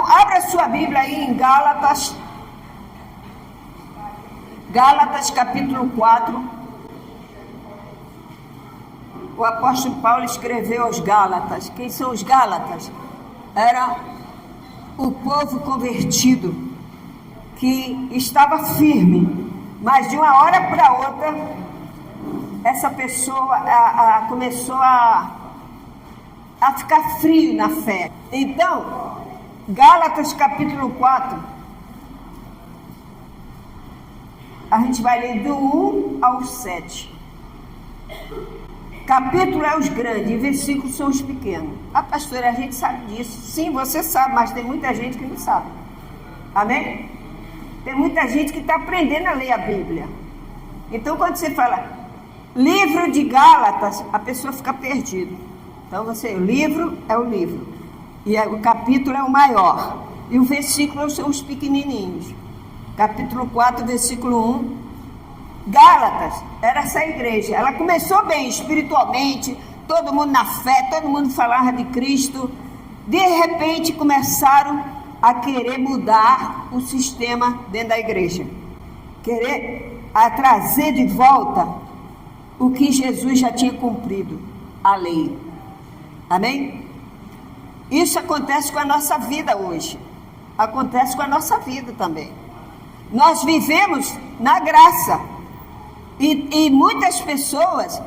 Então, abra sua Bíblia aí em Gálatas. Gálatas capítulo 4. O apóstolo Paulo escreveu aos Gálatas. Quem são os Gálatas? Era o povo convertido que estava firme, mas de uma hora para outra essa pessoa começou a ficar frio na fé. Então, Gálatas capítulo 4, a gente vai ler do 1 ao 7. Capítulo é os grandes e versículos são os pequenos. Pastora, a gente sabe disso. Sim, você sabe, mas tem muita gente que não sabe. Amém? Tem muita gente que está aprendendo a ler a Bíblia. Então, quando você fala livro de Gálatas, a pessoa fica perdida. Então, o livro é o livro. E o capítulo é o maior. E o versículo são os pequenininhos. Capítulo 4, versículo 1. Gálatas era essa igreja. Ela começou bem espiritualmente, todo mundo na fé, todo mundo falava de Cristo. De repente começaram a querer mudar o sistema dentro da igreja, querer trazer de volta o que Jesus já tinha cumprido, a lei. Amém? Isso acontece com a nossa vida hoje, acontece com a nossa vida também. Nós vivemos na graça. E muitas pessoas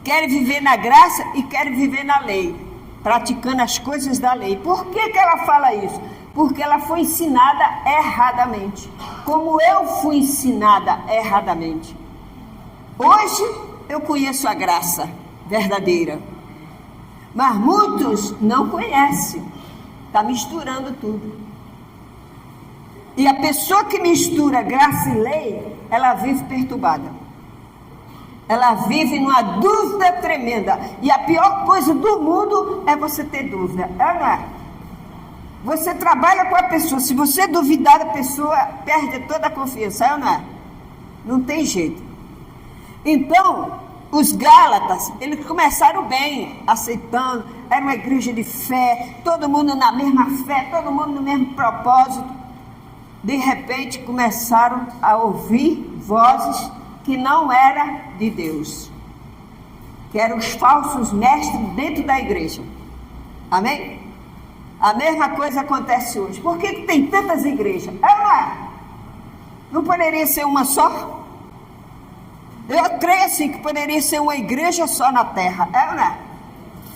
querem viver na graça e querem viver na lei, praticando as coisas da lei. Por que ela fala isso? Porque ela foi ensinada erradamente, como eu fui ensinada erradamente. Hoje eu conheço a graça verdadeira, mas muitos não conhecem, está misturando tudo. E a pessoa que mistura graça e lei, ela vive perturbada. Ela vive numa dúvida tremenda. E a pior coisa do mundo é você ter dúvida. É, não é? Você trabalha com a pessoa. Se você duvidar, a pessoa perde toda a confiança. É ou não é? Não tem jeito. Então, os Gálatas, eles começaram bem, aceitando. Era uma igreja de fé. Todo mundo na mesma fé. Todo mundo no mesmo propósito. De repente, começaram a ouvir vozes que não era de Deus, que eram os falsos mestres dentro da igreja. Amém? A mesma coisa acontece hoje. Por que tem tantas igrejas? É ou não é? Não poderia ser uma só? Eu creio assim que poderia ser uma igreja só na terra. É ou não é?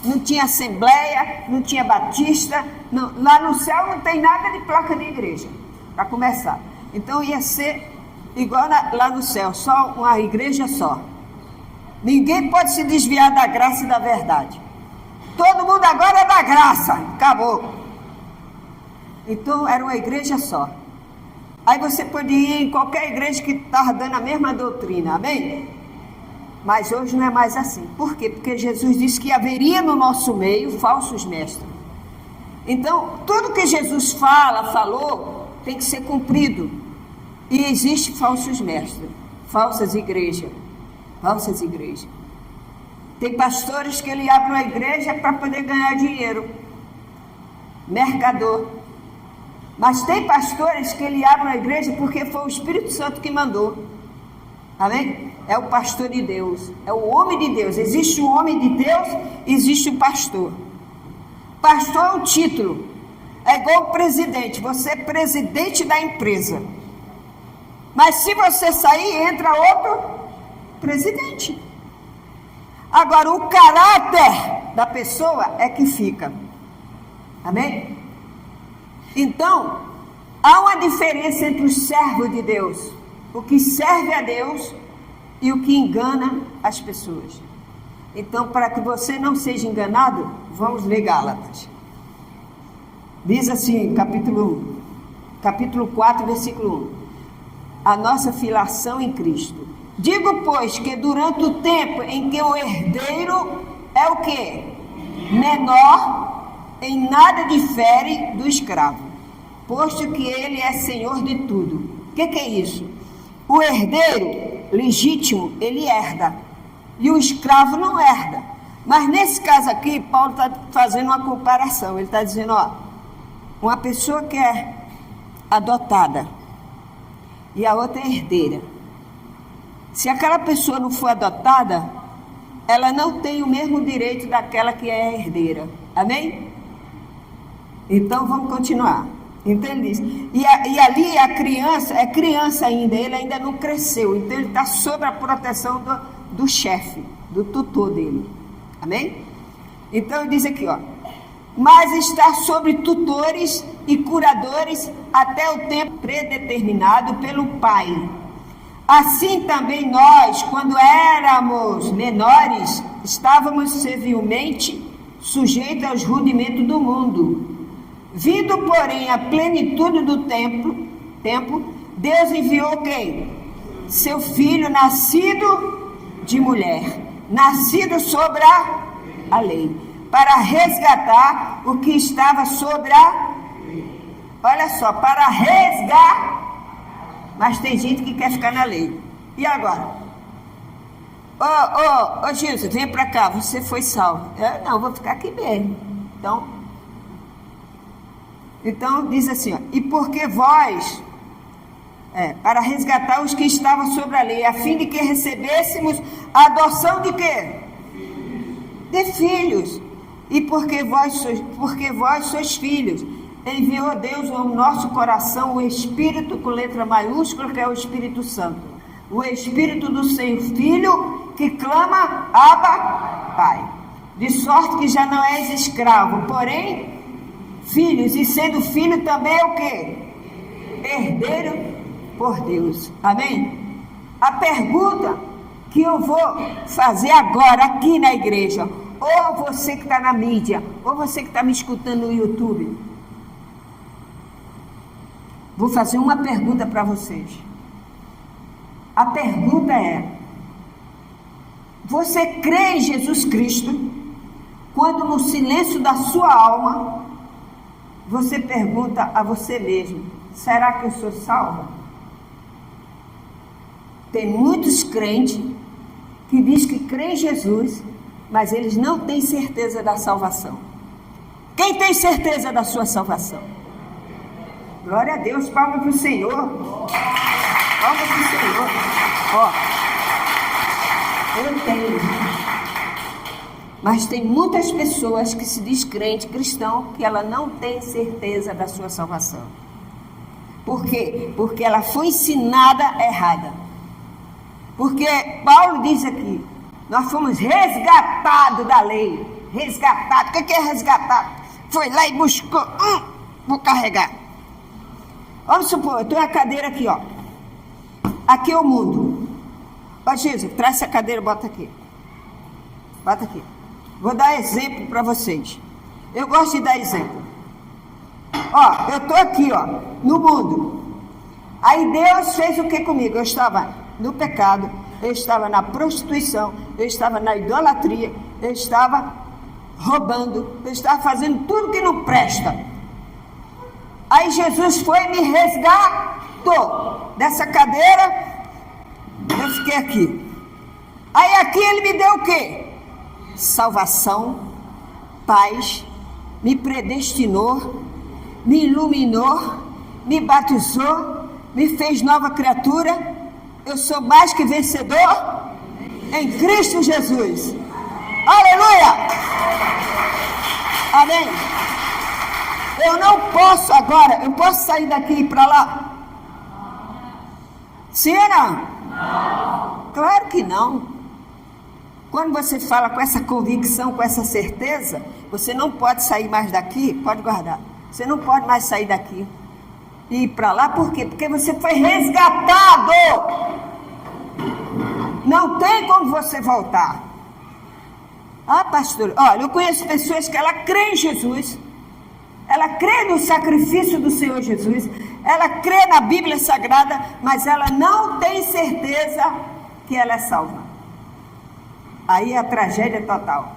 Não tinha assembleia, não tinha batista, não, lá no céu não tem nada de placa de igreja, para começar. Então ia ser igual lá no céu, só uma igreja só. Ninguém pode se desviar da graça e da verdade. Todo mundo agora é da graça, acabou. Então era uma igreja só. Aí você podia ir em qualquer igreja que estava dando a mesma doutrina, amém? Mas hoje não é mais assim. Por quê? Porque Jesus disse que haveria no nosso meio falsos mestres. Então, tudo que Jesus falou, tem que ser cumprido. E existe falsos mestres, falsas igrejas. Tem pastores que ele abre uma igreja para poder ganhar dinheiro, mercador. Mas tem pastores que ele abre uma igreja porque foi o Espírito Santo que mandou. Amém? É o pastor de Deus, é o homem de Deus. Existe o homem de Deus, existe o pastor. Pastor é um título, é igual o presidente. Você é presidente da empresa. Mas se você sair, entra outro presidente. Agora, o caráter da pessoa é que fica. Amém? Então, há uma diferença entre os servos de Deus, o que serve a Deus e o que engana as pessoas. Então, para que você não seja enganado, vamos ler Gálatas. Diz assim, capítulo 4, versículo 1. A nossa filiação em Cristo. Digo, pois, que durante o tempo em que o herdeiro é o quê? Menor, em nada difere do escravo, posto que ele é senhor de tudo. O que é isso? O herdeiro legítimo, ele herda, e o escravo não herda. Mas nesse caso aqui, Paulo está fazendo uma comparação. Ele está dizendo, uma pessoa que é adotada e a outra é herdeira. Se aquela pessoa não for adotada, ela não tem o mesmo direito daquela que é herdeira. Amém? Então vamos continuar. Entende isso? E ali a criança, é criança ainda, ele ainda não cresceu. Então ele está sob a proteção do chefe, do tutor dele. Amém? Então diz aqui, ó. Mas está sobre tutores e curadores até o tempo predeterminado pelo Pai. Assim também nós, quando éramos menores, estávamos servilmente sujeitos aos rudimentos do mundo. Vindo, porém, a plenitude do tempo, Deus enviou quem? Seu Filho, nascido de mulher, nascido sobre a lei, para resgatar o que estava sobre olha só, para resgatar. Mas tem gente que quer ficar na lei. E agora? Ô Jesus, vem para cá, você foi salvo. Eu não, vou ficar aqui mesmo. Então diz assim, ó, e porque vós, para resgatar os que estavam sobre a lei, a fim de que recebêssemos a adoção de quê? De filhos. E porque vós sois filhos, enviou Deus ao nosso coração o Espírito com letra maiúscula, que é o Espírito Santo. O Espírito do seu Filho, que clama, Abba, Pai. De sorte que já não és escravo, porém filhos, e sendo filho também é o quê? Herdeiro por Deus. Amém? A pergunta que eu vou fazer agora aqui na igreja, ou você que está na mídia, ou você que está me escutando no YouTube, vou fazer uma pergunta para vocês. A pergunta é: você crê em Jesus Cristo quando no silêncio da sua alma você pergunta a você mesmo: será que eu sou salvo? Tem muitos crentes que dizem que crê em Jesus, mas eles não têm certeza da salvação. Quem tem certeza da sua salvação? Glória a Deus, palmas para o Senhor. Palmas para o Senhor. Ó, eu tenho. Mas tem muitas pessoas que se diz crente, cristão, que ela não tem certeza da sua salvação. Por quê? Porque ela foi ensinada errada. Porque Paulo diz aqui, nós fomos resgatados da lei. Resgatado. O que é resgatado? Foi lá e buscou. Vou carregar. Vamos supor, eu tenho a cadeira aqui, ó. Aqui é o mundo. Ó, Jesus, traz essa cadeira e bota aqui. Bota aqui. Vou dar exemplo para vocês. Eu gosto de dar exemplo. Ó, eu estou aqui, ó, no mundo. Aí Deus fez o que comigo? Eu estava no pecado, eu estava na prostituição, eu estava na idolatria, eu estava roubando, eu estava fazendo tudo que não presta. Aí Jesus foi e me resgatou dessa cadeira. Eu fiquei aqui. Aí aqui ele me deu o quê? Salvação, paz, me predestinou, me iluminou, me batizou, me fez nova criatura. Eu sou mais que vencedor em Cristo Jesus. Aleluia! Amém? Eu não posso agora, eu posso sair daqui e ir para lá? Sim ou não? Não. Claro que não. Quando você fala com essa convicção, com essa certeza, você não pode sair mais daqui, pode guardar. Você não pode mais sair daqui e ir para lá, por quê? Porque você foi resgatado. Não tem como você voltar. Ah, pastor, olha, eu conheço pessoas que ela crê em Jesus, ela crê no sacrifício do Senhor Jesus, ela crê na Bíblia Sagrada, mas ela não tem certeza que ela é salva. Aí é a tragédia total.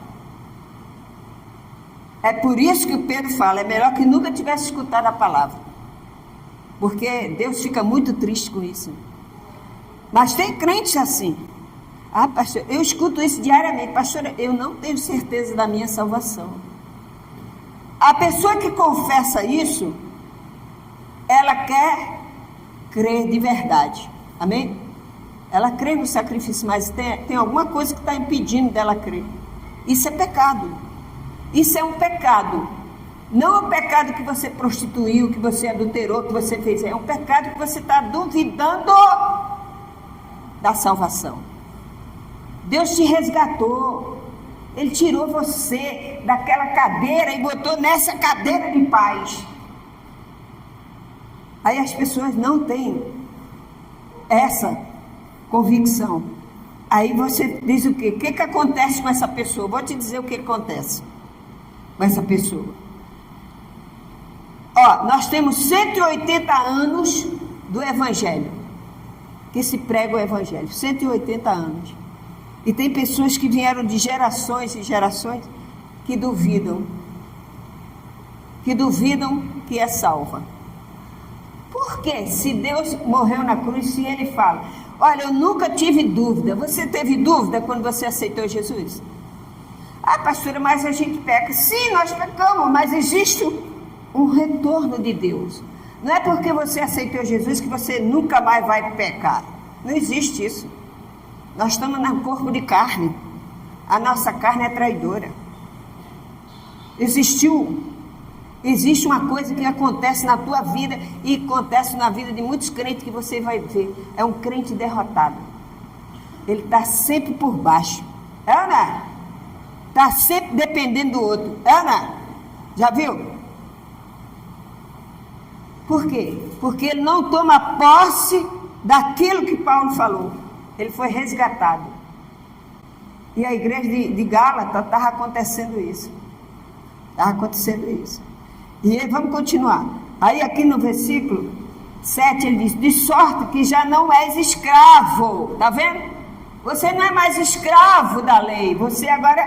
É por isso que o Pedro fala, é melhor que nunca tivesse escutado a palavra. Porque Deus fica muito triste com isso. Mas tem crentes assim. Ah, pastor, eu escuto isso diariamente. Pastor, eu não tenho certeza da minha salvação. A pessoa que confessa isso, ela quer crer de verdade. Amém? Ela crê no sacrifício, mas tem alguma coisa que está impedindo dela crer. Isso é pecado. Isso é um pecado. Não é um pecado que você prostituiu, que você adulterou, que você fez. É um pecado que você está duvidando da salvação. Deus te resgatou. Ele tirou você daquela cadeira e botou nessa cadeira de paz. Aí as pessoas não têm essa convicção. Aí você diz o quê? O que acontece com essa pessoa? Vou te dizer o que acontece com essa pessoa. Ó, nós temos 180 anos do Evangelho, que se prega o Evangelho, 180 anos. E tem pessoas que vieram de gerações e gerações que duvidam que é salva. Por quê? Se Deus morreu na cruz, se Ele fala, olha, eu nunca tive dúvida. Você teve dúvida quando você aceitou Jesus? Ah, pastora, mas a gente peca. Sim, nós pecamos, mas existe um retorno de Deus. Não é porque você aceitou Jesus que você nunca mais vai pecar. Não existe isso. Nós estamos no corpo de carne. A nossa carne é traidora. Existe uma coisa que acontece na tua vida e acontece na vida de muitos crentes que você vai ver. É um crente derrotado. Ele está sempre por baixo. É ou não? Está sempre dependendo do outro. É ou não? Já viu? Por quê? Porque ele não toma posse daquilo que Paulo falou. Ele foi resgatado. E a igreja de Gálatas estava acontecendo isso. Estava acontecendo isso. E aí, vamos continuar. Aí aqui no versículo 7 ele diz, de sorte que já não és escravo. Está vendo? Você não é mais escravo da lei. Você agora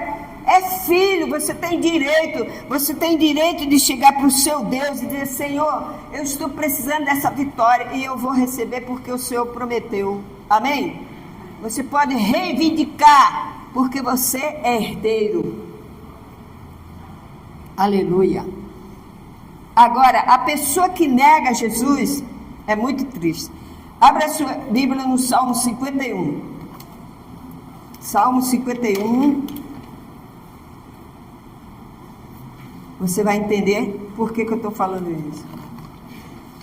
é filho, você tem direito de chegar para o seu Deus e dizer, Senhor, eu estou precisando dessa vitória e eu vou receber porque o Senhor prometeu. Amém? Você pode reivindicar porque você é herdeiro. Aleluia. Agora, a pessoa que nega Jesus é muito triste. Abra a sua Bíblia no Salmo 51. Salmo 51. Você vai entender por que eu estou falando isso.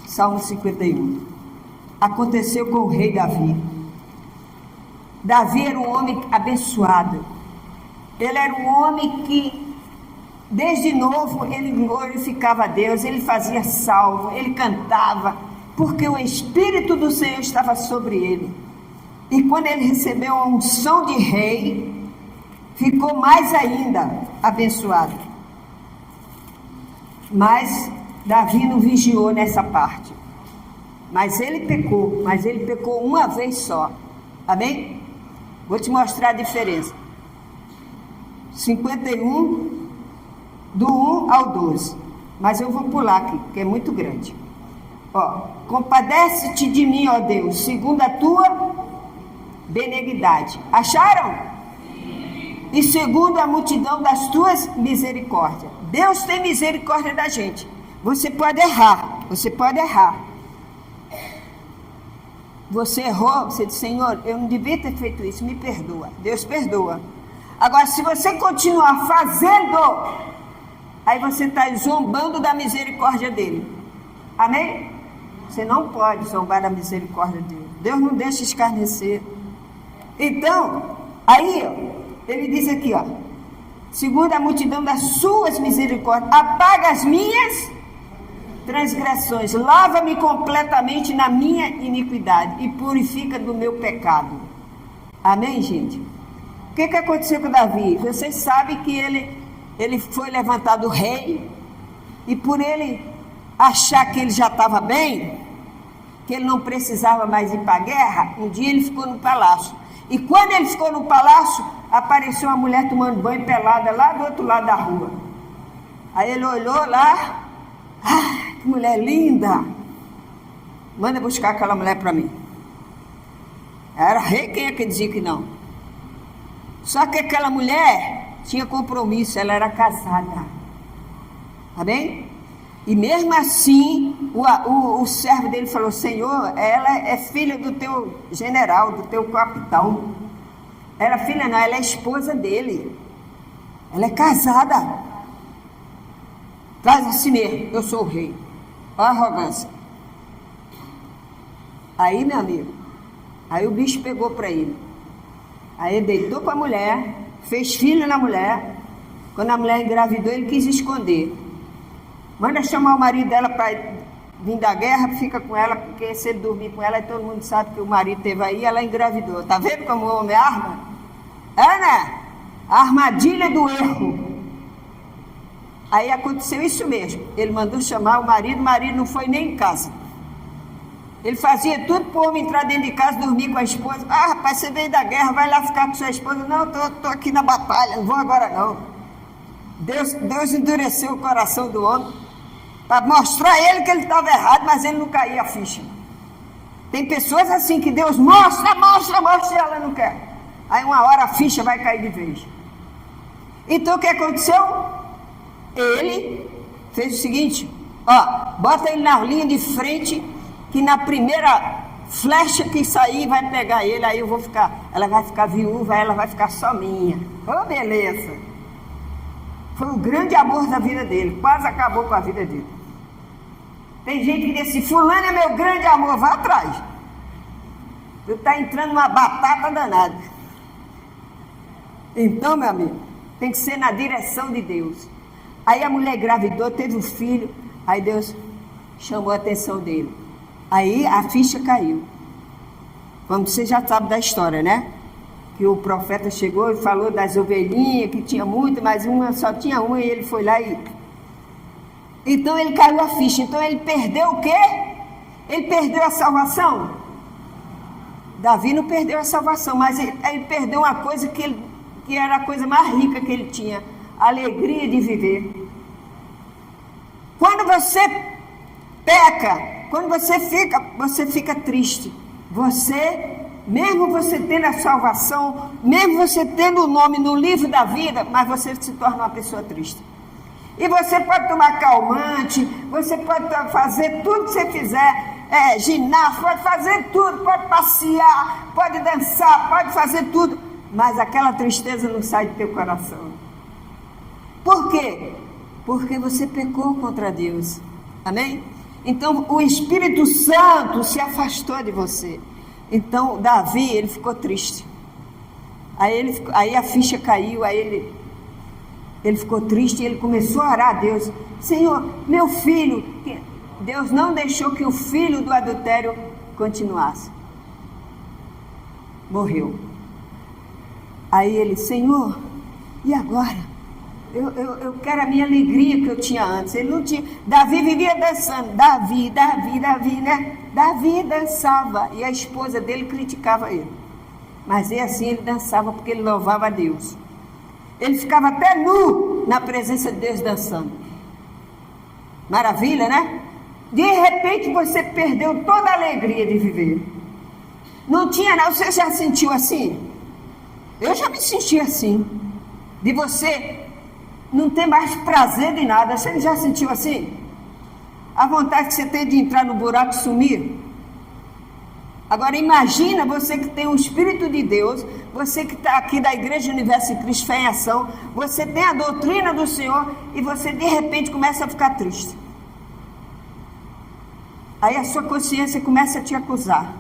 Salmo 51. Aconteceu com o rei Davi. Davi era um homem abençoado. Ele era um homem que, desde novo, ele glorificava a Deus, ele fazia salmo, ele cantava, porque o Espírito do Senhor estava sobre ele. E quando ele recebeu a unção de rei, ficou mais ainda abençoado. Mas Davi não vigiou nessa parte. Mas ele pecou uma vez só. Amém? Vou te mostrar a diferença. 51, do 1 ao 12. Mas eu vou pular aqui, porque é muito grande. Ó, compadece-te de mim, ó Deus, segundo a tua benignidade. Acharam? E segundo a multidão das tuas misericórdias. Deus tem misericórdia da gente. Você pode errar. Você errou, você diz, Senhor, eu não devia ter feito isso, me perdoa. Deus perdoa. Agora, se você continuar fazendo, aí você está zombando da misericórdia dele. Amém? Você não pode zombar da misericórdia dele. Deus não deixa escarnecer. Então, aí, ele diz aqui, ó, segundo a multidão das suas misericórdias, apaga as minhas transgressões, lava-me completamente na minha iniquidade e purifica do meu pecado. Amém, gente? O que aconteceu com Davi? Vocês sabem que ele foi levantado rei, e por ele achar que ele já estava bem, que ele não precisava mais ir para a guerra, um dia ele ficou no palácio. E quando ele ficou no palácio, apareceu uma mulher tomando banho pelada lá do outro lado da rua. Aí ele olhou lá, que mulher linda, manda buscar aquela mulher para mim. Era rei, quem é que dizia que não? Só que aquela mulher tinha compromisso, ela era casada. Amém? E mesmo assim, o servo dele falou: Senhor, ela é filha do teu general, do teu capitão. Ela é filha não, ela é esposa dele. Ela é casada. Traz assim mesmo, eu sou o rei. Olha a arrogância. Aí, meu amigo, aí o bicho pegou para ele. Aí ele deitou com a mulher, fez filho na mulher. Quando a mulher engravidou, ele quis esconder. Manda chamar o marido dela para vir da guerra, fica com ela, porque se ele dormir com ela, todo mundo sabe que o marido teve aí, ela engravidou. Tá vendo como o homem arma? É, né? A armadilha do erro. Aí aconteceu isso mesmo. Ele mandou chamar o marido não foi nem em casa. Ele fazia tudo para o homem entrar dentro de casa, dormir com a esposa. Ah, rapaz, você veio da guerra, vai lá ficar com sua esposa. Não, estou aqui na batalha, não vou agora não. Deus endureceu o coração do homem para mostrar a ele que ele estava errado, mas ele não caía a ficha. Tem pessoas assim que Deus mostra e ela não quer. Aí uma hora a ficha vai cair de vez. Então o que aconteceu? Ele fez o seguinte: ó, bota ele na linha de frente, que na primeira flecha que sair vai pegar ele, aí eu vou ficar, ela vai ficar viúva, ela vai ficar só minha. Oh, beleza. Foi o grande amor da vida dele, quase acabou com a vida dele. Tem gente que diz assim: fulano é meu grande amor, vá atrás. Tu está entrando numa batata danada. Então, meu amigo, tem que ser na direção de Deus. Aí a mulher engravidou, teve um filho, aí Deus chamou a atenção dele. Aí a ficha caiu. Como você já sabe da história, né? Que o profeta chegou e falou das ovelhinhas, que tinha muito, mas só tinha uma, e ele foi lá e... Então ele caiu a ficha. Então ele perdeu o quê? Ele perdeu a salvação? Davi não perdeu a salvação, mas ele perdeu uma coisa que era a coisa mais rica que ele tinha: a alegria de viver. Quando você peca, quando você fica triste. Mesmo você tendo a salvação, mesmo você tendo o nome no livro da vida, mas você se torna uma pessoa triste. E você pode tomar calmante, você pode fazer tudo que você quiser, ginástica, pode fazer tudo, pode passear, pode dançar, pode fazer tudo, mas aquela tristeza não sai do teu coração. Por quê? Porque você pecou contra Deus. Amém? Então o Espírito Santo se afastou de você. Então Davi, ele ficou triste. Aí a ficha caiu, aí ele ficou triste e ele começou a orar a Deus: Senhor, meu filho. Deus não deixou que o filho do adultério continuasse. Morreu. Aí ele: Senhor, e agora? Eu quero a minha alegria que eu tinha antes. Ele não tinha. Davi vivia dançando. Davi, né? Davi dançava. E a esposa dele criticava ele. Mas assim ele dançava porque ele louvava a Deus. Ele ficava até nu na presença de Deus dançando. Maravilha, né? De repente você perdeu toda a alegria de viver. Não tinha, não. Você já sentiu assim? Eu já me senti assim. De você não ter mais prazer de nada. Você já sentiu assim? A vontade que você tem de entrar no buraco e sumir. Agora imagina você que tem o Espírito de Deus, você que está aqui da Igreja Universo em Cristo Fé em Ação, você tem a doutrina do Senhor e você de repente começa a ficar triste. Aí a sua consciência começa a te acusar.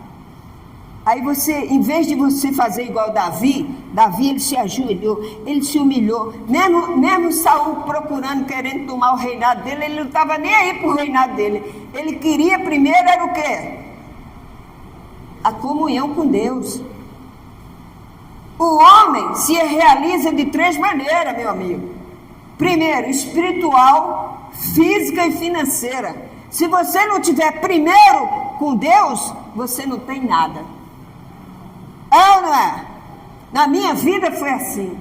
Aí você, em vez de você fazer igual Davi, ele se ajoelhou, ele se humilhou. Mesmo Saul procurando, querendo tomar o reinado dele, ele não estava nem aí para o reinado dele. Ele queria primeiro, era o quê? A comunhão com Deus. O homem se realiza de 3 maneiras, meu amigo. Primeiro, espiritual, física e financeira. Se você não tiver primeiro com Deus, você não tem nada. É ou não é? Na minha vida foi assim.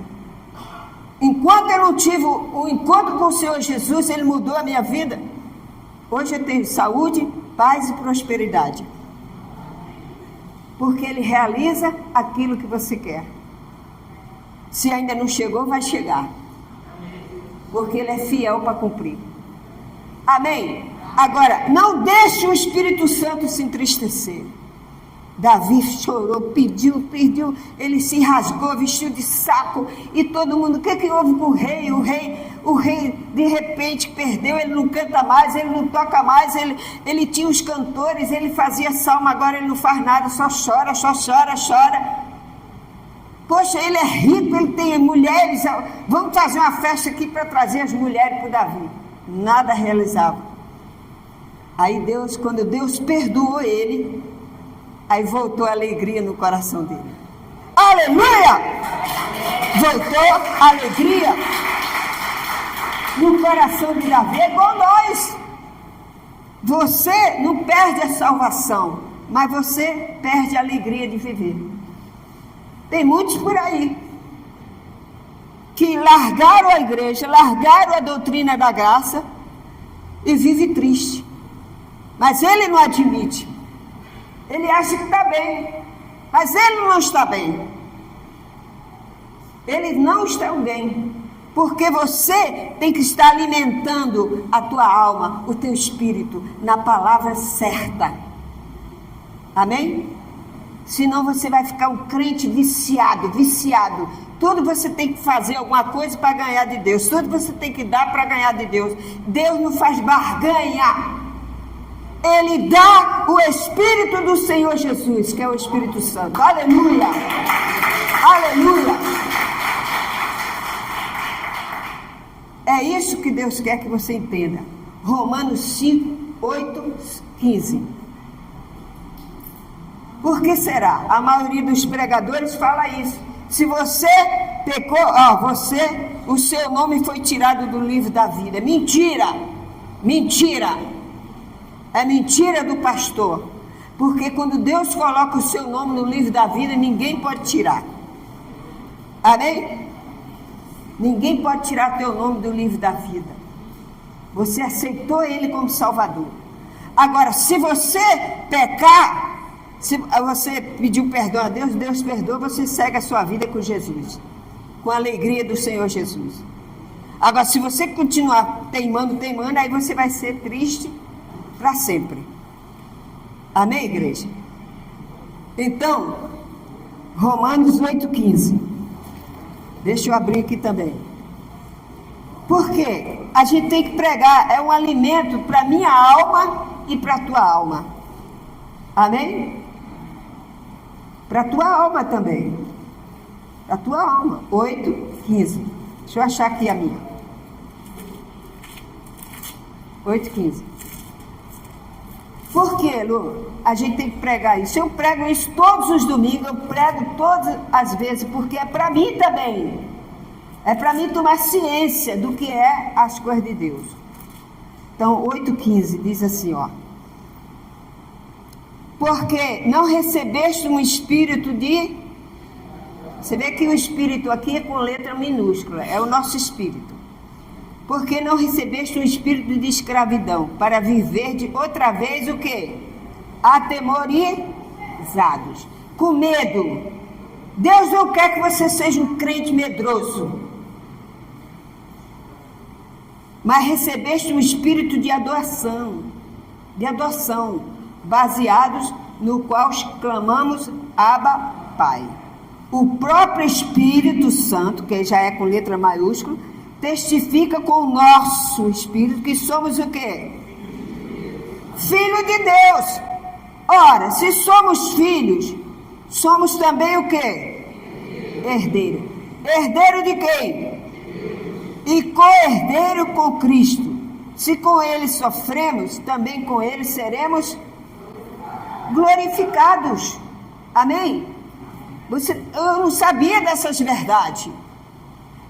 Enquanto eu não tive o encontro com o Senhor Jesus, Ele mudou a minha vida. Hoje eu tenho saúde, paz e prosperidade. Porque Ele realiza aquilo que você quer. Se ainda não chegou, vai chegar. Porque Ele é fiel para cumprir. Amém? Agora, não deixe o Espírito Santo se entristecer. Davi chorou, pediu, ele se rasgou, vestiu de saco, e todo mundo, o que houve com o rei? O rei de repente perdeu, ele não canta mais, ele não toca mais, ele tinha os cantores, ele fazia salmo, agora ele não faz nada, só chora. Poxa, ele é rico, ele tem mulheres, vamos fazer uma festa aqui para trazer as mulheres para o Davi. Nada realizava. Aí quando Deus perdoou ele, aí voltou a alegria no coração dele. Aleluia! Voltou a alegria no coração de Davi, é igual nós. Você não perde a salvação, mas você perde a alegria de viver. Tem muitos por aí que largaram a igreja, largaram a doutrina da graça e vive triste. Mas ele não admite. Ele acha que está bem, mas ele não está bem. Ele não está bem, porque você tem que estar alimentando a tua alma, o teu espírito, na palavra certa. Amém? Senão você vai ficar um crente viciado. Tudo você tem que fazer alguma coisa para ganhar de Deus. Tudo você tem que dar para ganhar de Deus. Deus não faz barganha. Ele dá o Espírito do Senhor Jesus, que é o Espírito Santo. Aleluia! Aleluia! É isso que Deus quer que você entenda. Romanos 5, 8, 15. Por que será? A maioria dos pregadores fala isso. Se você pecou, o seu nome foi tirado do livro da vida. Mentira! É mentira do pastor. Porque quando Deus coloca o seu nome no livro da vida, ninguém pode tirar. Amém? Ninguém pode tirar teu nome do livro da vida. Você aceitou ele como Salvador. Agora, se você pecar, se você pediu perdão a Deus, Deus perdoa, você segue a sua vida com Jesus, com a alegria do Senhor Jesus. Agora, se você continuar teimando, aí você vai ser triste para sempre. Amém, igreja? Então, Romanos 8,15. Deixa eu abrir aqui também. Porque a gente tem que pregar, é um alimento para a minha alma e para a tua alma. Amém? Para a tua alma também. Para a tua alma. 8,15. Deixa eu achar aqui a minha. 8,15. Por que, Lu? A gente tem que pregar isso. Eu prego isso todos os domingos, eu prego todas as vezes, porque é para mim também. É para mim tomar ciência do que é as coisas de Deus. Então, 8,15 diz assim, ó. Porque não recebeste um espírito de... Você vê que o espírito aqui é com letra minúscula, é o nosso espírito. Porque não recebeste um espírito de escravidão, para viver de outra vez o quê? Atemorizados, com medo. Deus não quer que você seja um crente medroso. Mas recebeste um espírito de adoção, baseados no qual clamamos Abba, Pai. O próprio Espírito Santo, que já é com letra maiúscula, testifica com o nosso espírito que somos o quê? Filho de Deus. Ora, se somos filhos, somos também o quê? Herdeiro. Herdeiro de quem? E co-herdeiro com Cristo. Se com ele sofremos, também com ele seremos glorificados. Amém? Eu não sabia dessas verdades.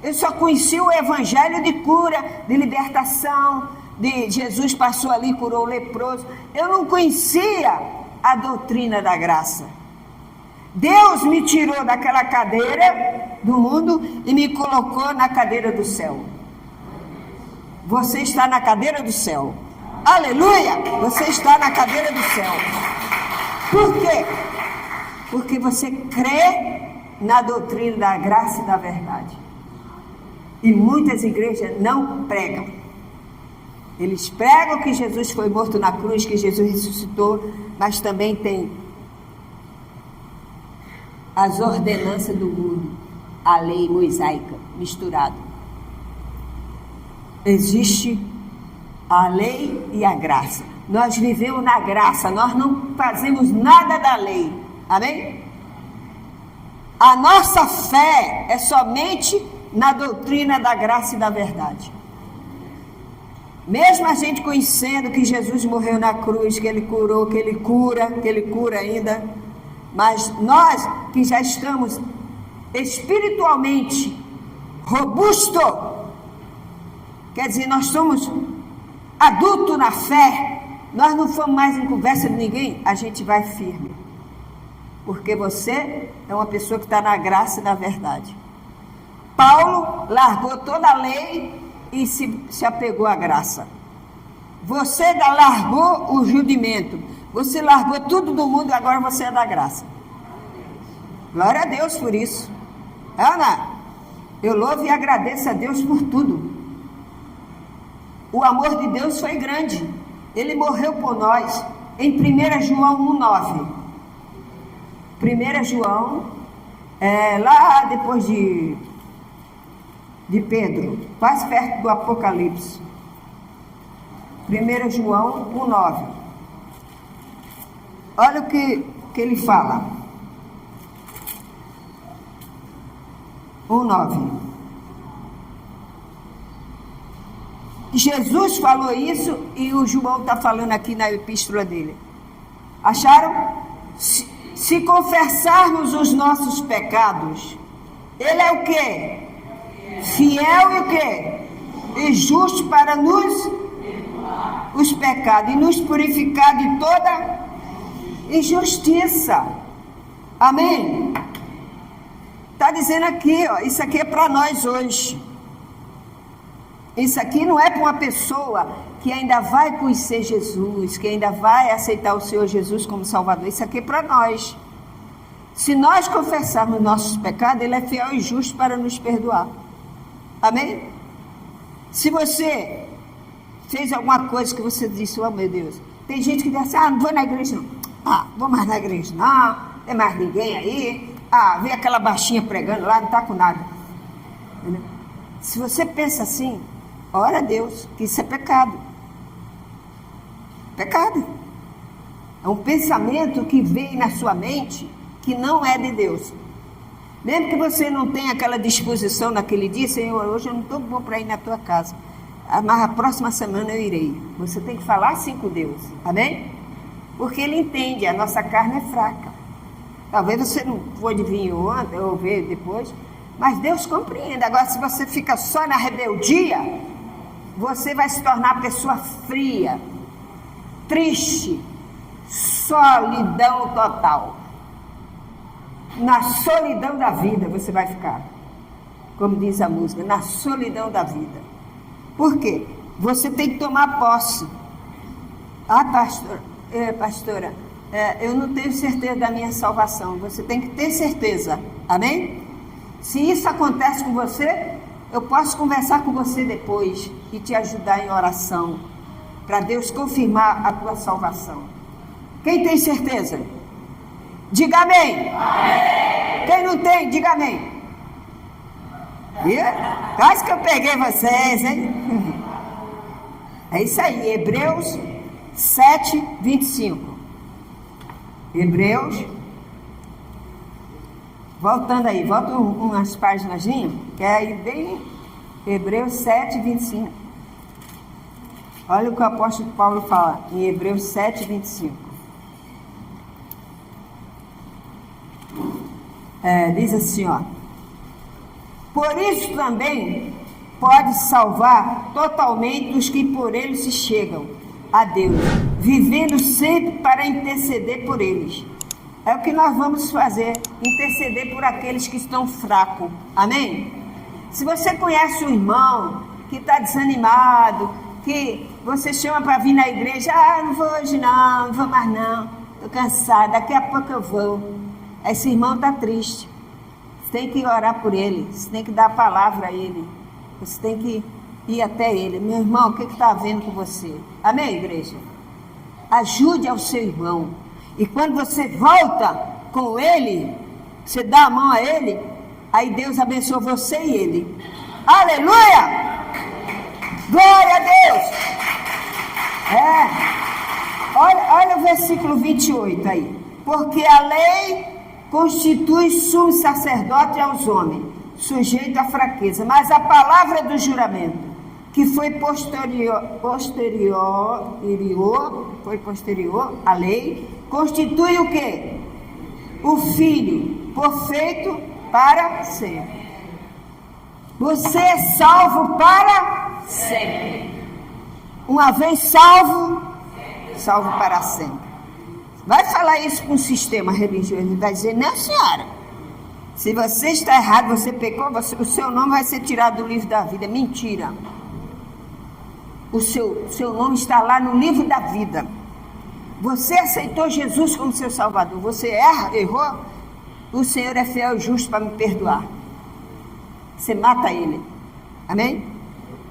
Eu só conheci o evangelho de cura, de libertação, de Jesus passou ali, curou o leproso. Eu não conhecia a doutrina da graça. Deus me tirou daquela cadeira do mundo e me colocou na cadeira do céu. Você está na cadeira do céu. Aleluia! Você está na cadeira do céu. Por quê? Porque você crê na doutrina da graça e da verdade. E muitas igrejas não pregam. Eles pregam que Jesus foi morto na cruz, que Jesus ressuscitou, mas também tem as ordenanças do mundo, a lei mosaica misturada. Existe a lei e a graça. Nós vivemos na graça, nós não fazemos nada da lei. Amém? A nossa fé é somente na doutrina da graça e da verdade. Mesmo a gente conhecendo que Jesus morreu na cruz, que Ele curou, que Ele cura ainda, mas nós que já estamos espiritualmente robustos, quer dizer, nós somos adultos na fé, nós não fomos mais em conversa de ninguém, a gente vai firme. Porque você é uma pessoa que está na graça e na verdade. Paulo largou toda a lei e se apegou à graça. Você largou o judimento, você largou tudo do mundo e agora você é da graça. Glória a Deus por isso. Ana, eu louvo e agradeço a Deus por tudo. O amor de Deus foi grande. Ele morreu por nós. Em 1 João 1,9. 1 João, lá depois de Pedro, quase perto do Apocalipse. 1 João 1,9. Olha o que ele fala. 1,9. Jesus falou isso e o João está falando aqui na epístola dele. Acharam? Se confessarmos os nossos pecados, Ele é o quê? Fiel e o quê? E justo para nos os pecados e nos purificar de toda injustiça. Amém? Está dizendo aqui, ó, isso aqui é para nós hoje. Isso aqui não é para uma pessoa que ainda vai conhecer Jesus, que ainda vai aceitar o Senhor Jesus como Salvador. Isso aqui é para nós. Se nós confessarmos nossos pecados, Ele é fiel e justo para nos perdoar. Amém? Se você fez alguma coisa que você disse, oh meu Deus, tem gente que diz assim, não vou na igreja não. Vou mais na igreja não, tem mais ninguém aí. Vê aquela baixinha pregando lá, não está com nada. Entendeu? Se você pensa assim, ora a Deus, que isso é pecado. Pecado. É um pensamento que vem na sua mente que não é de Deus. Mesmo que você não tenha aquela disposição naquele dia, Senhor, hoje eu não estou bom para ir na tua casa, mas a próxima semana eu irei. Você tem que falar assim com Deus, amém? Porque Ele entende, a nossa carne é fraca. Talvez você não pôde vir ontem ou ver depois, mas Deus compreende. Agora, se você fica só na rebeldia, você vai se tornar pessoa fria, triste, solidão total. Na solidão da vida você vai ficar, como diz a música, na solidão da vida. Por quê? Você tem que tomar posse. Pastora, eu não tenho certeza da minha salvação. Você tem que ter certeza, amém? Se isso acontece com você, eu posso conversar com você depois e te ajudar em oração, para Deus confirmar a tua salvação. Quem tem certeza? Diga amém. Amém. Quem não tem, diga amém. Quase que eu peguei vocês, hein? É isso aí, Hebreus 7, 25. Hebreus. Voltando aí, volta umas páginas, que é aí bem Hebreus 7, 25. Olha o que o apóstolo Paulo fala em Hebreus 7, 25. Diz assim, ó. Por isso também pode salvar totalmente os que por ele se chegam a Deus, vivendo sempre para interceder por eles. É o que nós vamos fazer, interceder por aqueles que estão fracos. Amém? Se você conhece um irmão que está desanimado, que você chama para vir na igreja, não vou hoje não vou mais não, estou cansado, daqui a pouco eu vou. Esse irmão está triste. Você tem que orar por ele, você tem que dar a palavra a ele, você tem que ir até ele. Meu irmão, o que está havendo com você? Amém, igreja? Ajude ao seu irmão. E quando você volta com ele, você dá a mão a ele, aí Deus abençoa você e ele. Aleluia! Glória a Deus! Olha o versículo 28 aí. Porque a lei constitui sumo sacerdote aos homens, sujeito à fraqueza. Mas a palavra do juramento, que foi posterior à lei, constitui o quê? O Filho, perfeito para sempre. Você é salvo para sempre. Uma vez salvo, salvo para sempre. Vai falar isso com o sistema religioso, ele vai dizer, não, senhora, se você está errado, você pecou, o seu nome vai ser tirado do livro da vida. Mentira. O seu nome está lá no livro da vida. Você aceitou Jesus como seu Salvador. Você errou, o Senhor é fiel e justo para me perdoar. Você mata ele. Amém?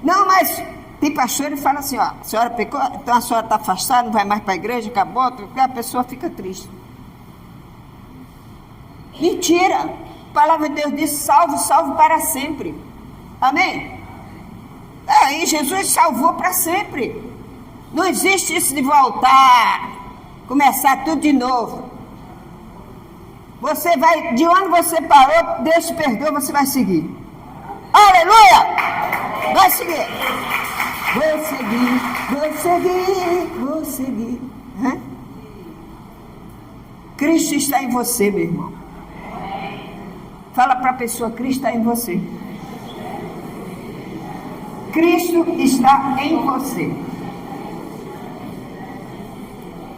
Não, mas tem pastor que fala assim, ó, a senhora pecou, então a senhora está afastada, não vai mais para a igreja, acabou, porque a pessoa fica triste. Mentira! A palavra de Deus diz, salvo para sempre. Amém? Aí Jesus salvou para sempre. Não existe isso de voltar, começar tudo de novo. Você vai, de onde você parou, Deus te perdoa, você vai seguir. Aleluia! Vai seguir. Vou seguir. Hã? Cristo está em você, meu irmão. Fala para a pessoa, Cristo está em você. Cristo está em você.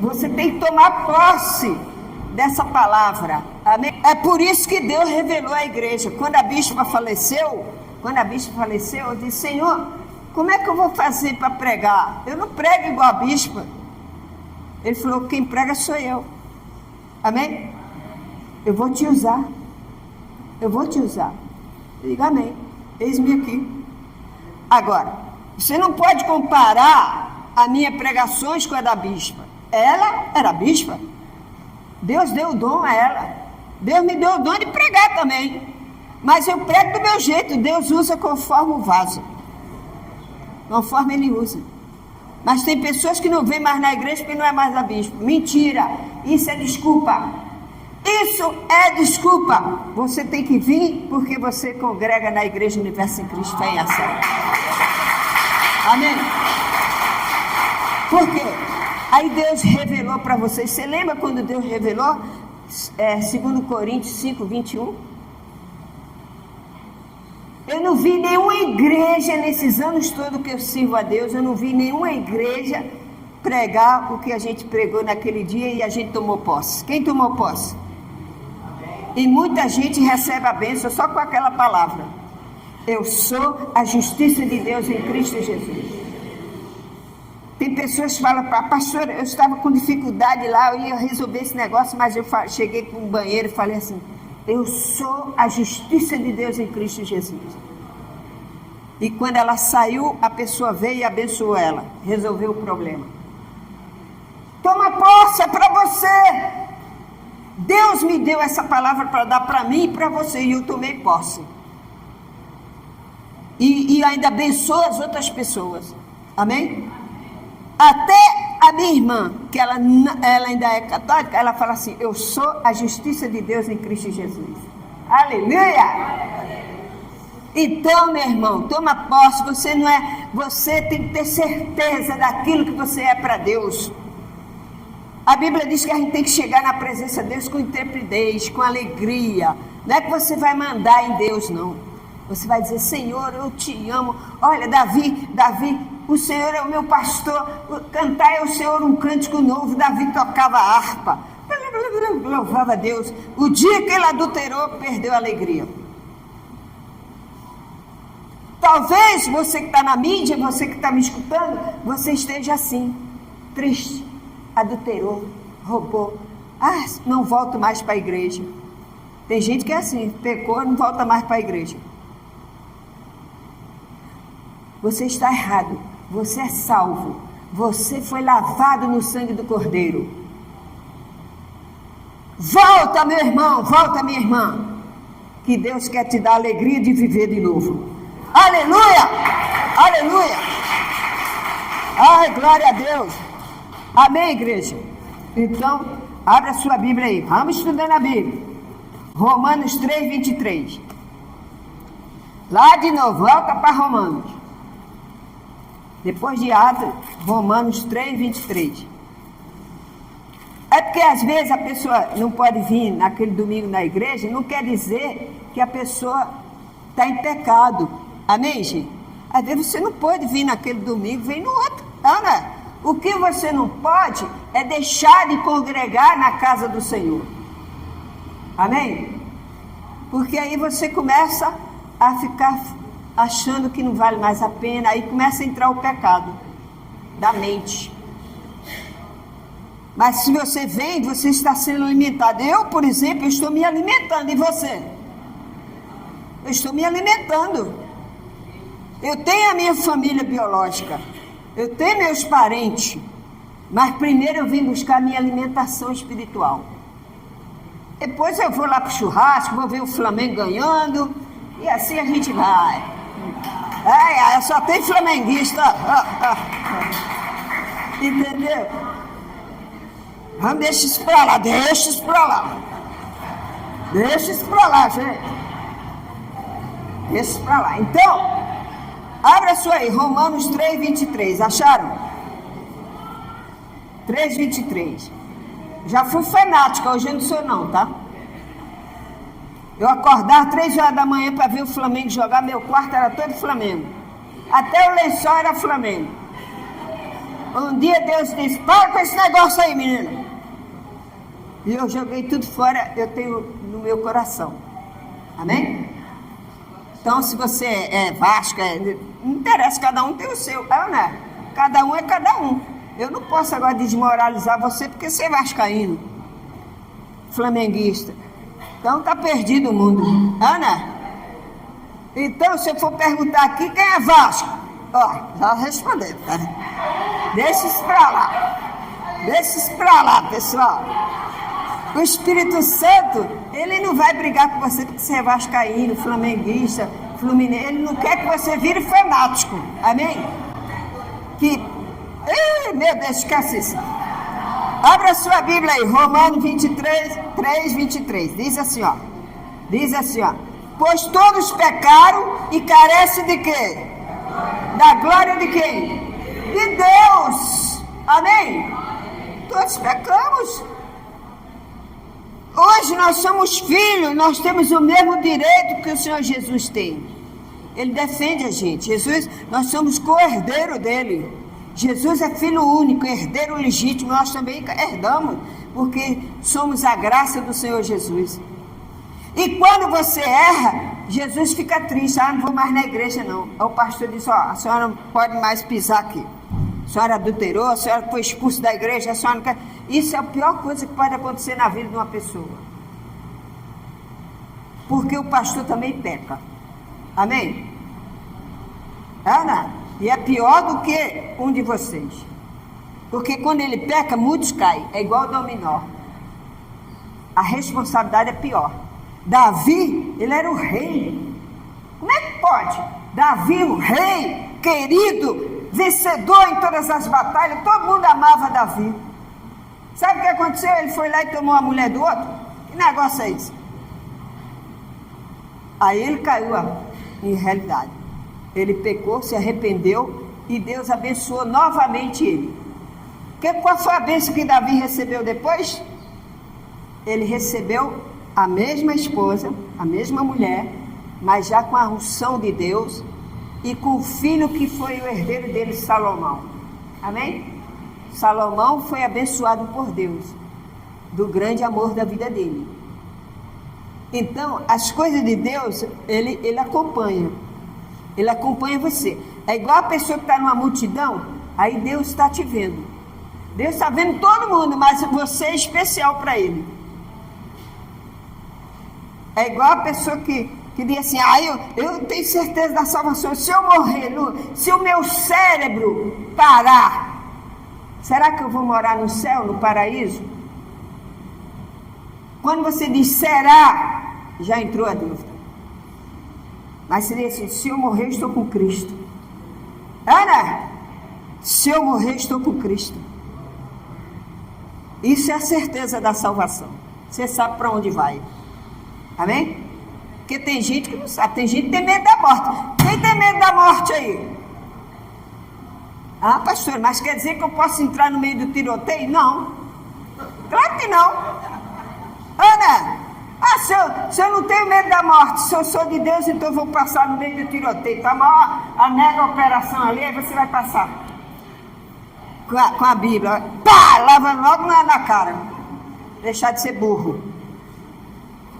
Você tem que tomar posse dessa palavra. Amém? É por isso que Deus revelou à igreja. Quando a bispa faleceu, eu disse, Senhor, como é que eu vou fazer para pregar? Eu não prego igual a bispa. Ele falou, quem prega sou eu. Amém? Eu vou te usar. Eu digo, amém. Eis-me aqui. Agora, você não pode comparar a minha pregações com a da bispa. Ela era bispa. Deus deu o dom a ela. Deus me deu o dom de pregar também. Mas eu prego do meu jeito. Deus usa conforme o vaso. Conforme ele usa. Mas tem pessoas que não vêm mais na igreja porque não é mais a bispa. Mentira. Isso é desculpa. Isso é desculpa. Você tem que vir porque você congrega na Igreja Universo em Cristo Fé em Ação. Amém? Por quê? Aí Deus revelou para vocês. Você lembra quando Deus revelou? 2 Coríntios 5, 21. Eu não vi nenhuma igreja nesses anos todos que eu sirvo a Deus. Eu não vi nenhuma igreja pregar o que a gente pregou naquele dia e a gente tomou posse. Quem tomou posse? E muita gente recebe a bênção só com aquela palavra. Eu sou a justiça de Deus em Cristo Jesus. Tem pessoas que falam, pastor, eu estava com dificuldade lá, eu ia resolver esse negócio, mas eu cheguei para um banheiro e falei assim, eu sou a justiça de Deus em Cristo Jesus. E quando ela saiu, a pessoa veio e abençoou ela, resolveu o problema. Toma posse, é para você. Deus me deu essa palavra para dar para mim e para você, e eu tomei posse. E ainda abençoo as outras pessoas. Amém? Até a minha irmã, que ela ainda é católica, ela fala assim, eu sou a justiça de Deus em Cristo Jesus. Aleluia! Então, meu irmão, toma posse. Você tem que ter certeza daquilo que você é para Deus. A Bíblia diz que a gente tem que chegar na presença de Deus com intrepidez, com alegria. Não é que você vai mandar em Deus, não. Você vai dizer, Senhor, eu te amo. Olha, Davi, o Senhor é o meu pastor. Cantai ao Senhor um cântico novo. Davi tocava harpa. Louvava a Deus. O dia que ele adulterou, perdeu a alegria. Talvez você que está na mídia, você que está me escutando, você esteja assim, triste. Adulterou, roubou, não volto mais para a igreja. Tem gente que é assim, pecou, não volta mais para a igreja. Você está errado. Você é salvo. Você foi lavado no sangue do Cordeiro. Volta, meu irmão, volta, minha irmã. Que Deus quer te dar a alegria de viver de novo. Aleluia! Aleluia! Ai, glória a Deus! Amém, igreja? Então, abra a sua Bíblia aí. Vamos estudando a Bíblia. Romanos 3, 23. Lá de novo, volta para Romanos. Depois de Atos, Romanos 3, 23. É porque às vezes a pessoa não pode vir naquele domingo na igreja, não quer dizer que a pessoa está em pecado. Amém, gente? Às vezes você não pode vir naquele domingo, vem no outro. Não, né? O que você não pode é deixar de congregar na casa do Senhor. Amém? Porque aí você começa a ficar achando que não vale mais a pena, aí começa a entrar o pecado da mente. Mas se você vem, você está sendo alimentado. Eu, por exemplo, estou me alimentando. E você? Eu estou me alimentando. Eu tenho a minha família biológica. Eu tenho meus parentes. Mas primeiro eu vim buscar a minha alimentação espiritual. Depois eu vou lá para o churrasco, vou ver o Flamengo ganhando. E assim a gente vai. Só tem flamenguista. Entendeu? Vamos deixar isso pra lá, deixa isso pra lá. Deixa isso pra lá, gente. Deixa isso pra lá. Então, abra sua aí, Romanos 3, 23. Acharam? 3, 23. Já fui fanática, hoje eu não sou não, tá? Eu acordava 3 horas da manhã para ver o Flamengo jogar, meu quarto era todo Flamengo. Até o lençol era Flamengo. Um dia Deus disse, para com esse negócio aí, menino. E eu joguei tudo fora, eu tenho no meu coração. Amém? Então, se você é Vasco, não interessa, cada um tem o seu. Né? Cada um é cada um. Eu não posso agora desmoralizar você porque você é vascaíno, flamenguista. Então tá perdido o mundo. Ana? Então, se eu for perguntar aqui, quem é Vasco? Ó, já respondeu, cara. Deixa isso pra lá. Deixa isso pra lá, pessoal. O Espírito Santo, ele não vai brigar com você porque você é vascaíno, flamenguista, fluminense. Ele não quer que você vire fanático. Amém? Meu Deus, esquece isso. Abra sua Bíblia aí, Romanos 23, 3, 23. Diz assim, ó. Pois todos pecaram e carecem de quê? Da glória de quem? De Deus. Amém? Todos pecamos. Hoje nós somos filhos, nós temos o mesmo direito que o Senhor Jesus tem. Ele defende a gente. Jesus, nós somos co-herdeiro dele. Jesus é filho único, herdeiro legítimo, nós também herdamos, porque somos a graça do Senhor Jesus. E quando você erra, Jesus fica triste, não vou mais na igreja não. Aí o pastor diz, a senhora não pode mais pisar aqui. A senhora adulterou, a senhora foi expulsa da igreja, a senhora não quer... Isso é a pior coisa que pode acontecer na vida de uma pessoa. Porque o pastor também peca. Amém? E é pior do que um de vocês. Porque quando ele peca, muitos caem. É igual o dominó. A responsabilidade é pior. Davi, ele era o rei. Como é que pode? Davi, o rei, querido, vencedor em todas as batalhas. Todo mundo amava Davi. Sabe o que aconteceu? Ele foi lá e tomou a mulher do outro. Que negócio é esse? Aí ele caiu em realidade. Ele pecou, se arrependeu e Deus abençoou novamente ele. Qual foi a bênção que Davi recebeu depois? Ele recebeu a mesma esposa, a mesma mulher, mas já com a unção de Deus e com o filho que foi o herdeiro dele, Salomão. Amém? Salomão foi abençoado por Deus, do grande amor da vida dele. Então, as coisas de Deus, ele acompanha. Ele acompanha você. É igual a pessoa que está numa multidão, aí Deus está te vendo. Deus está vendo todo mundo, mas você é especial para ele. É igual a pessoa que que diz assim, eu tenho certeza da salvação, se eu morrer, se o meu cérebro parar, será que eu vou morar no céu, no paraíso? Quando você diz será, já entrou a dúvida. Mas se diz assim, se eu morrer, estou com Cristo. Ana, se eu morrer, estou com Cristo. Isso é a certeza da salvação. Você sabe para onde vai. Amém? Porque tem gente que não sabe, tem gente que tem medo da morte. Quem tem medo da morte aí? Ah, pastor, mas quer dizer que eu posso entrar no meio do tiroteio? Não. Claro que não. Ana, se eu não tenho medo da morte, se eu sou de Deus, então eu vou passar no meio do tiroteio. Está maior a mega operação ali, aí você vai passar. Com a Bíblia. Pá, lava logo na cara. Deixar de ser burro.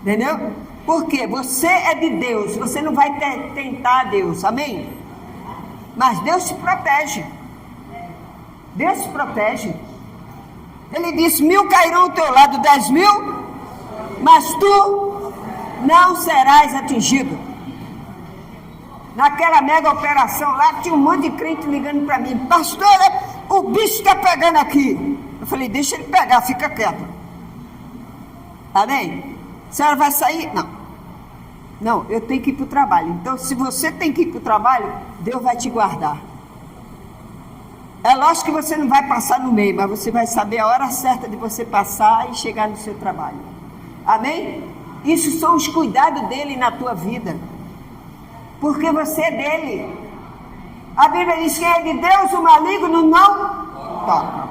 Entendeu? Porque você é de Deus, você não vai tentar a Deus, amém? Mas Deus te protege. Deus te protege. Ele disse, 1000 cairão ao teu lado, 10.000, mas tu não serás atingido. Naquela mega operação lá, tinha um monte de crente ligando para mim, pastora, o bicho está pegando aqui. Eu falei, deixa ele pegar, fica quieto. Amém? A senhora vai sair? Não, eu tenho que ir para o trabalho. Então, se você tem que ir para o trabalho, Deus vai te guardar. É lógico que você não vai passar no meio, mas você vai saber a hora certa de você passar e chegar no seu trabalho. Amém? Isso são os cuidados dele na tua vida. Porque você é dele. A Bíblia diz que é de Deus, o maligno não toca.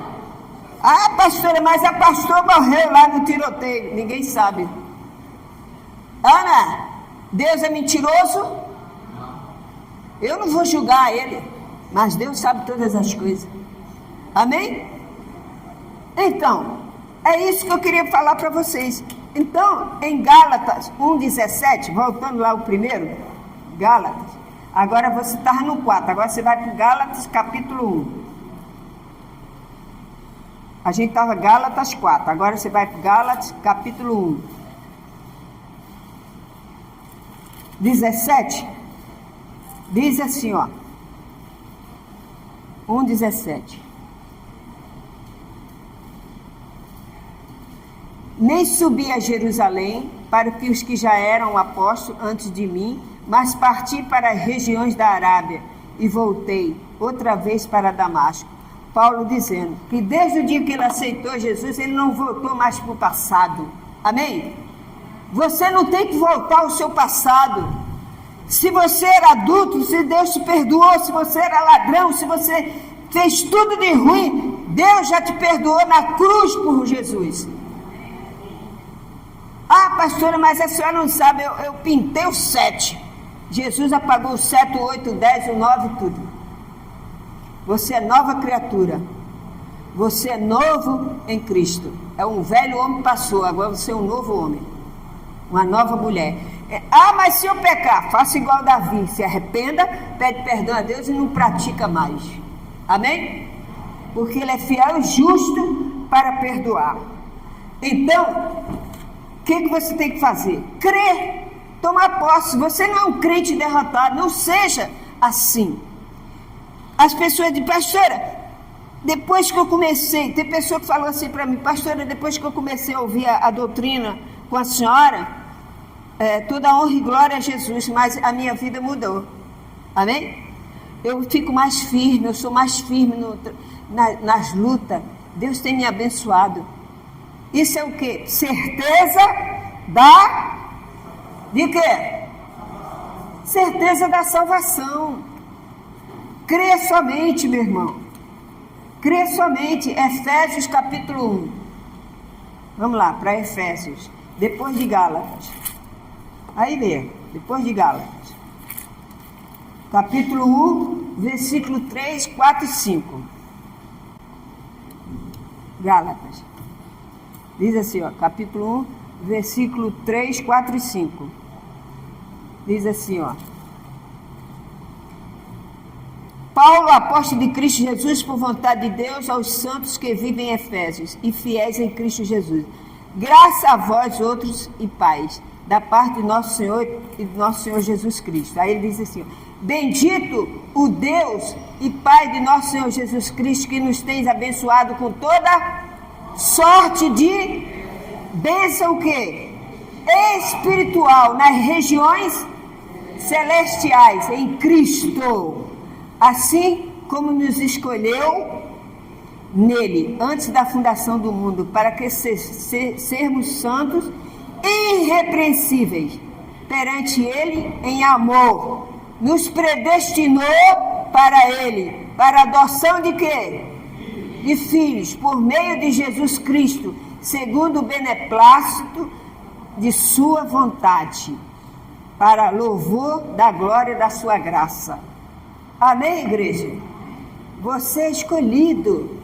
Ah, pastora, mas a pastora morreu lá no tiroteio. Ninguém sabe. Ana, Deus é mentiroso? Eu não vou julgar ele, mas Deus sabe todas as coisas. Amém? Então, é isso que eu queria falar para vocês. Então, em Gálatas 1,17, voltando lá o primeiro, Gálatas, agora você estava no 4, agora você vai para Gálatas capítulo 1. A gente estava em Gálatas 4, agora você vai para Gálatas capítulo 1. 17, diz assim, ó, 1,17. Nem subi a Jerusalém para que os que já eram apóstolos antes de mim, mas parti para as regiões da Arábia e voltei outra vez para Damasco. Paulo dizendo que desde o dia que ele aceitou Jesus, ele não voltou mais para o passado. Amém? Você não tem que voltar ao seu passado. Se você era adulto, se Deus te perdoou, se você era ladrão, se você fez tudo de ruim, Deus já te perdoou na cruz por Jesus. Ah, pastora, mas a senhora não sabe, eu pintei o 7. Jesus apagou o 7, o 8, o 10, o 9, tudo. Você é nova criatura. Você é novo em Cristo. É um velho homem passou, agora você é um novo homem. Uma nova mulher. Ah, mas se eu pecar, faça igual Davi, se arrependa, pede perdão a Deus e não pratica mais. Amém? Porque ele é fiel e justo para perdoar. Então, o que você tem que fazer? Crer, tomar posse. Você não é um crente derrotado, não seja assim. As pessoas dizem, pastora, depois que eu comecei, tem pessoa que falou assim para mim, pastora, depois que eu comecei a ouvir a doutrina com a senhora, toda honra e glória a Jesus, mas a minha vida mudou. Amém? Eu fico mais firme, eu sou mais firme nas lutas. Deus tem me abençoado. Isso é o quê? Certeza de quê? Certeza da salvação. Crê somente, meu irmão. Crê somente. Efésios capítulo 1. Vamos lá, para Efésios. Depois de Gálatas. Aí lê, depois de Gálatas. Capítulo 1, versículo 3, 4 e 5. Gálatas. Diz assim, ó, capítulo 1, versículo 3, 4 e 5. Diz assim, ó. Paulo, apóstolo de Cristo Jesus, por vontade de Deus, aos santos que vivem em Efésios e fiéis em Cristo Jesus. Graça a vós outros e paz, da parte de nosso Senhor e de nosso Senhor Jesus Cristo. Aí ele diz assim: bendito o Deus e Pai de nosso Senhor Jesus Cristo, que nos tens abençoado com toda sorte de bênção que espiritual nas regiões celestiais em Cristo, assim como nos escolheu nele antes da fundação do mundo, para que sermos santos e irrepreensíveis perante ele em amor, nos predestinou para ele, para a adoção de quê? De filhos, por meio de Jesus Cristo, segundo o beneplácito de sua vontade, para louvor da glória da sua graça. Amém, igreja? Você é escolhido.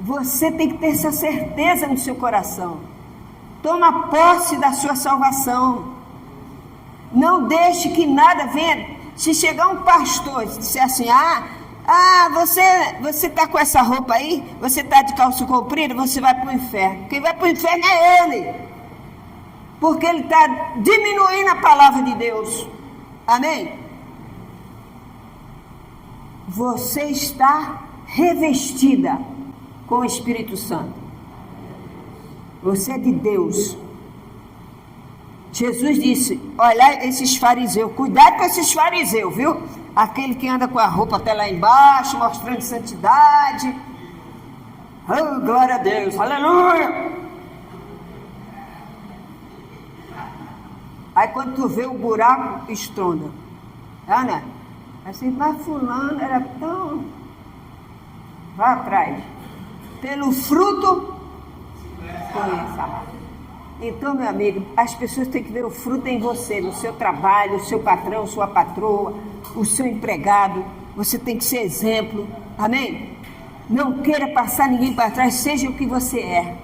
Você tem que ter essa certeza no seu coração. Toma posse da sua salvação. Não deixe que nada venha. Se chegar um pastor e disser assim: você está com essa roupa aí, você está de calça comprida, você vai para o inferno. Quem vai para o inferno é ele, porque ele está diminuindo a palavra de Deus. Amém? Você está revestida com o Espírito Santo. Você é de Deus. Jesus disse: olha esses fariseus, cuidado com esses fariseus, viu? Aquele que anda com a roupa até lá embaixo, mostrando santidade. Oh, glória a Deus, aleluia! Aí quando tu vê o buraco, estronda. Né? Assim, mas fulano era tão... Vai atrás. Pelo fruto, conheça. Então, meu amigo, as pessoas têm que ver o fruto em você, no seu trabalho, o seu patrão, sua patroa, o seu empregado. Você tem que ser exemplo. Amém? Não queira passar ninguém para trás, seja o que você é.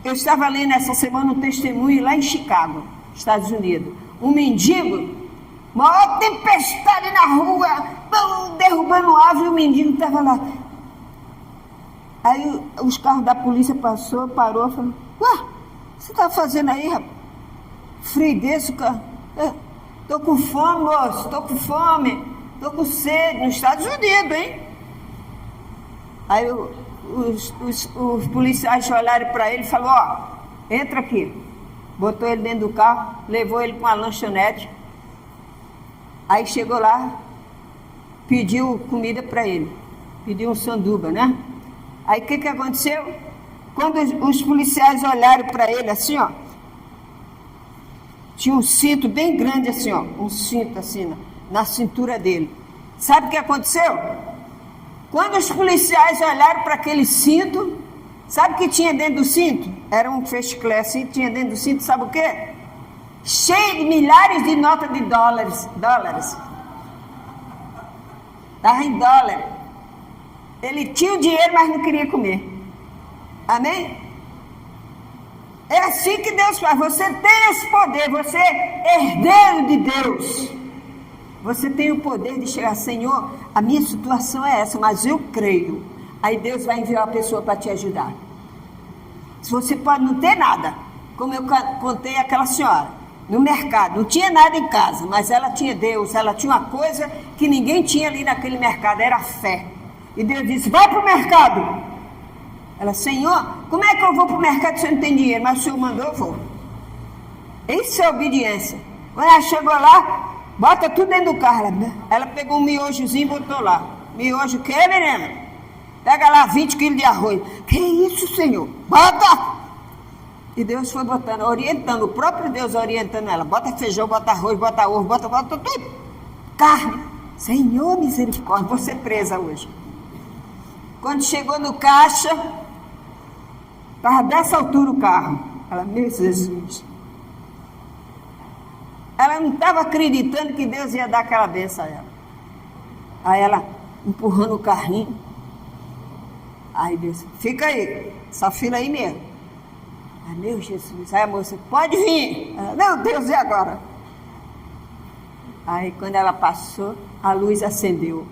Eu estava lendo essa semana um testemunho lá em Chicago, Estados Unidos. Um mendigo, maior tempestade na rua, derrubando árvore, e o mendigo estava lá. Aí os carros da polícia parou, falou: ué, você está fazendo aí, rapaz? Frio desse, cara? Estou com fome, moço, estou com fome, estou com sede, nos Estados Unidos, hein? Aí os policiais olharam para ele e falaram: entra aqui. Botou ele dentro do carro, levou ele para uma lanchonete. Aí chegou lá, pediu comida para ele, pediu um sanduba, né? Aí o que aconteceu? Quando os policiais olharam para ele assim, tinha um cinto bem grande assim, um cinto assim na cintura dele. Sabe o que aconteceu? Quando os policiais olharam para aquele cinto, sabe o que tinha dentro do cinto? Era um fecheclé assim, tinha dentro do cinto, sabe o quê? Cheio de milhares de notas de dólares. Estava em dólar. Ele tinha o dinheiro, mas não queria comer. Amém? É assim que Deus faz. Você tem esse poder, você é herdeiro de Deus. Você tem o poder de chegar: Senhor, a minha situação é essa, mas eu creio. Aí Deus vai enviar uma pessoa para te ajudar. Se você pode não ter nada, como eu contei aquela senhora, no mercado, não tinha nada em casa, mas ela tinha Deus, ela tinha uma coisa que ninguém tinha ali naquele mercado, era a fé. E Deus disse: vai para o mercado. Ela: Senhor, como é que eu vou para o mercado se eu não tenho dinheiro? Mas o Senhor mandou, eu vou. Isso é obediência. Quando ela chegou lá, bota tudo dentro do carro. Ela pegou um miojozinho e botou lá. Miojo o quê, menina? Pega lá 20 quilos de arroz. Que isso, Senhor? Bota! E Deus foi botando, orientando, o próprio Deus orientando ela. Bota feijão, bota arroz, bota ovo, bota tudo. Carne. Senhor, misericórdia, vou ser presa hoje. Quando chegou no caixa, estava dessa altura o carro. Ela: meu Jesus. Ela não estava acreditando que Deus ia dar aquela benção a ela. Aí ela empurrando o carrinho. Aí Deus: fica aí, essa fila aí mesmo. Aí: meu Jesus. Aí a moça: pode vir. Ela: meu Deus, e agora? Aí quando ela passou, a luz acendeu.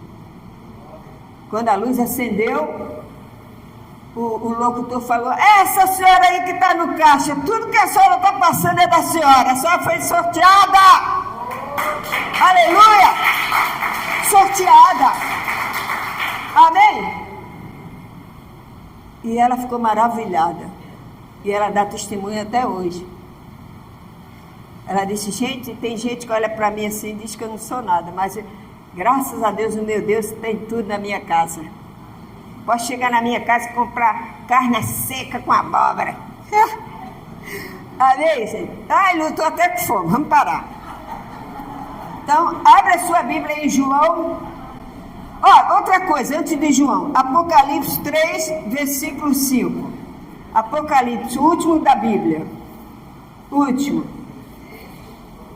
Quando a luz acendeu, o locutor falou, essa senhora aí que está no caixa, tudo que a senhora está passando é da senhora, a senhora foi sorteada. Aleluia! Sorteada. Amém? E ela ficou maravilhada. E ela dá testemunho até hoje. Ela disse, gente, tem gente que olha para mim assim e diz que eu não sou nada, mas graças a Deus, o meu Deus tem tudo na minha casa. Posso chegar na minha casa e comprar carne seca com abóbora. Amém, gente? Ai, não estou até com fome, vamos parar. Então, abre a sua Bíblia em João. Outra coisa, antes de João, Apocalipse 3, versículo 5. Apocalipse, o último da Bíblia. Último.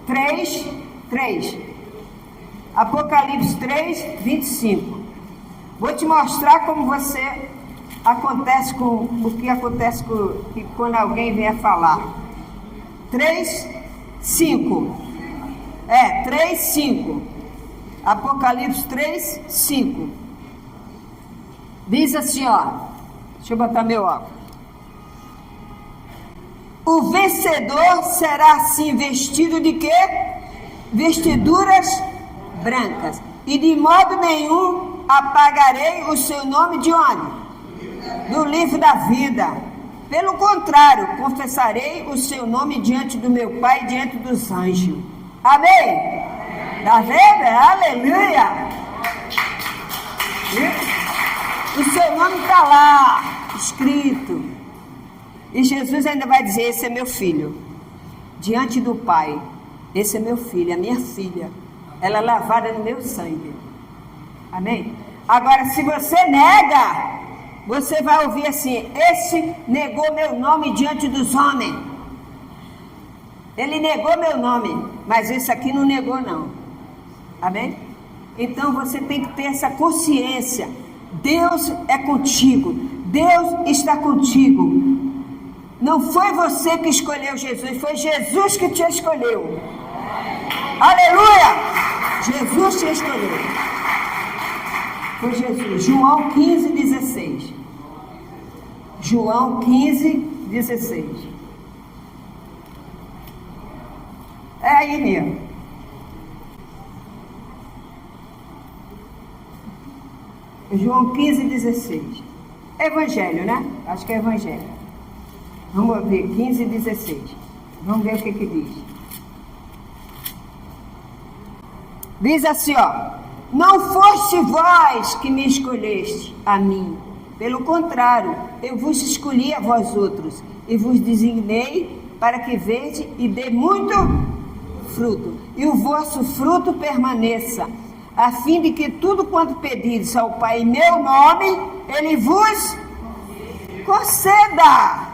3. Apocalipse 3, 25. Vou te mostrar como você acontece com o que acontece quando alguém vier falar. 3, 5. 3, 5. Apocalipse 3, 5. Diz assim, deixa eu botar meu óculos. O vencedor será assim vestido de quê? Vestiduras brancas. E de modo nenhum apagarei o seu nome de onde? Do livro da vida. Pelo contrário, confessarei o seu nome diante do meu Pai e diante dos anjos. Amém? Está vendo? Aleluia! O seu nome está lá, escrito. E Jesus ainda vai dizer, esse é meu filho. Diante do Pai, esse é meu filho, a minha filha. Ela é lavada no meu sangue. Amém? Agora, se você nega, você vai ouvir assim, esse negou meu nome diante dos homens. Ele negou meu nome, mas esse aqui não negou não. Amém? Então você tem que ter essa consciência. Deus é contigo. Deus está contigo. Não foi você que escolheu Jesus, foi Jesus que te escolheu. Aleluia! Jesus te escolheu. Foi Jesus. João 15, 16. João 15, 16. É aí mesmo. João 15, 16. Evangelho, né? Acho que é Evangelho. Vamos ver, 15 e 16. Vamos ver o que diz. Diz assim, não foste vós que me escolheste a mim. Pelo contrário, eu vos escolhi a vós outros e vos designei para que vede e dê muito fruto. E o vosso fruto permaneça, a fim de que tudo quanto pedires ao Pai em meu nome, Ele vos conceda.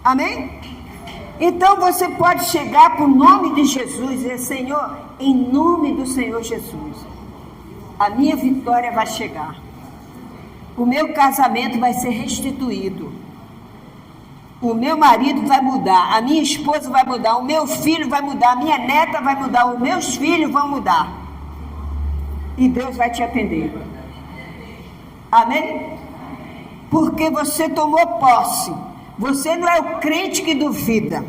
Amém? Então você pode chegar para o nome de Jesus e dizer, Senhor, em nome do Senhor Jesus, a minha vitória vai chegar. O meu casamento vai ser restituído. O meu marido vai mudar, a minha esposa vai mudar, o meu filho vai mudar, a minha neta vai mudar, os meus filhos vão mudar. E Deus vai te atender. Amém? Porque você tomou posse. Você não é o crente que duvida.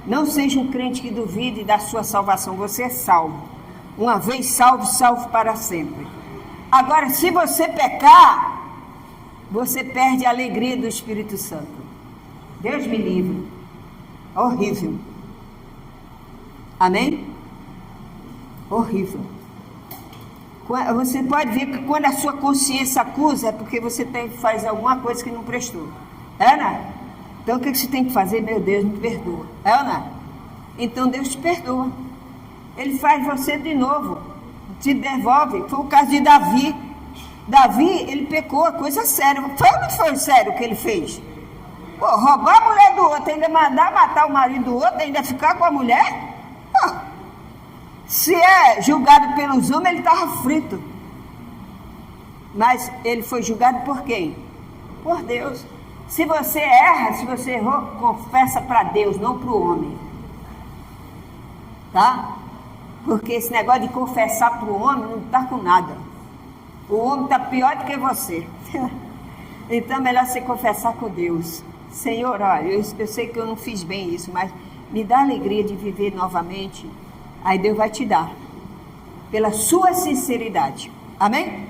Não seja um crente que duvide da sua salvação. Você é salvo. Uma vez salvo, salvo para sempre. Agora, se você pecar, você perde a alegria do Espírito Santo. Deus me livre. Horrível. Amém? Horrível. Você pode ver que quando a sua consciência acusa, é porque você faz alguma coisa que não prestou. É, né? Então o que você tem que fazer? Meu Deus, me perdoa. É ou não? Então Deus te perdoa. Ele faz você de novo. Te devolve. Foi o caso de Davi. Davi, ele pecou, coisa séria. Foi ou não foi sério o que ele fez? Pô, roubar a mulher do outro, ainda mandar matar o marido do outro, ainda ficar com a mulher? Pô, se é julgado pelos homens, ele estava frito. Mas ele foi julgado por quem? Por Deus. Se você erra, se você errou, confessa para Deus, não para o homem. Tá? Porque esse negócio de confessar para o homem não está com nada. O homem está pior do que você. Então é melhor você confessar com Deus. Senhor, olha, eu sei que eu não fiz bem isso, mas me dá a alegria de viver novamente. Aí Deus vai te dar, pela sua sinceridade. Amém?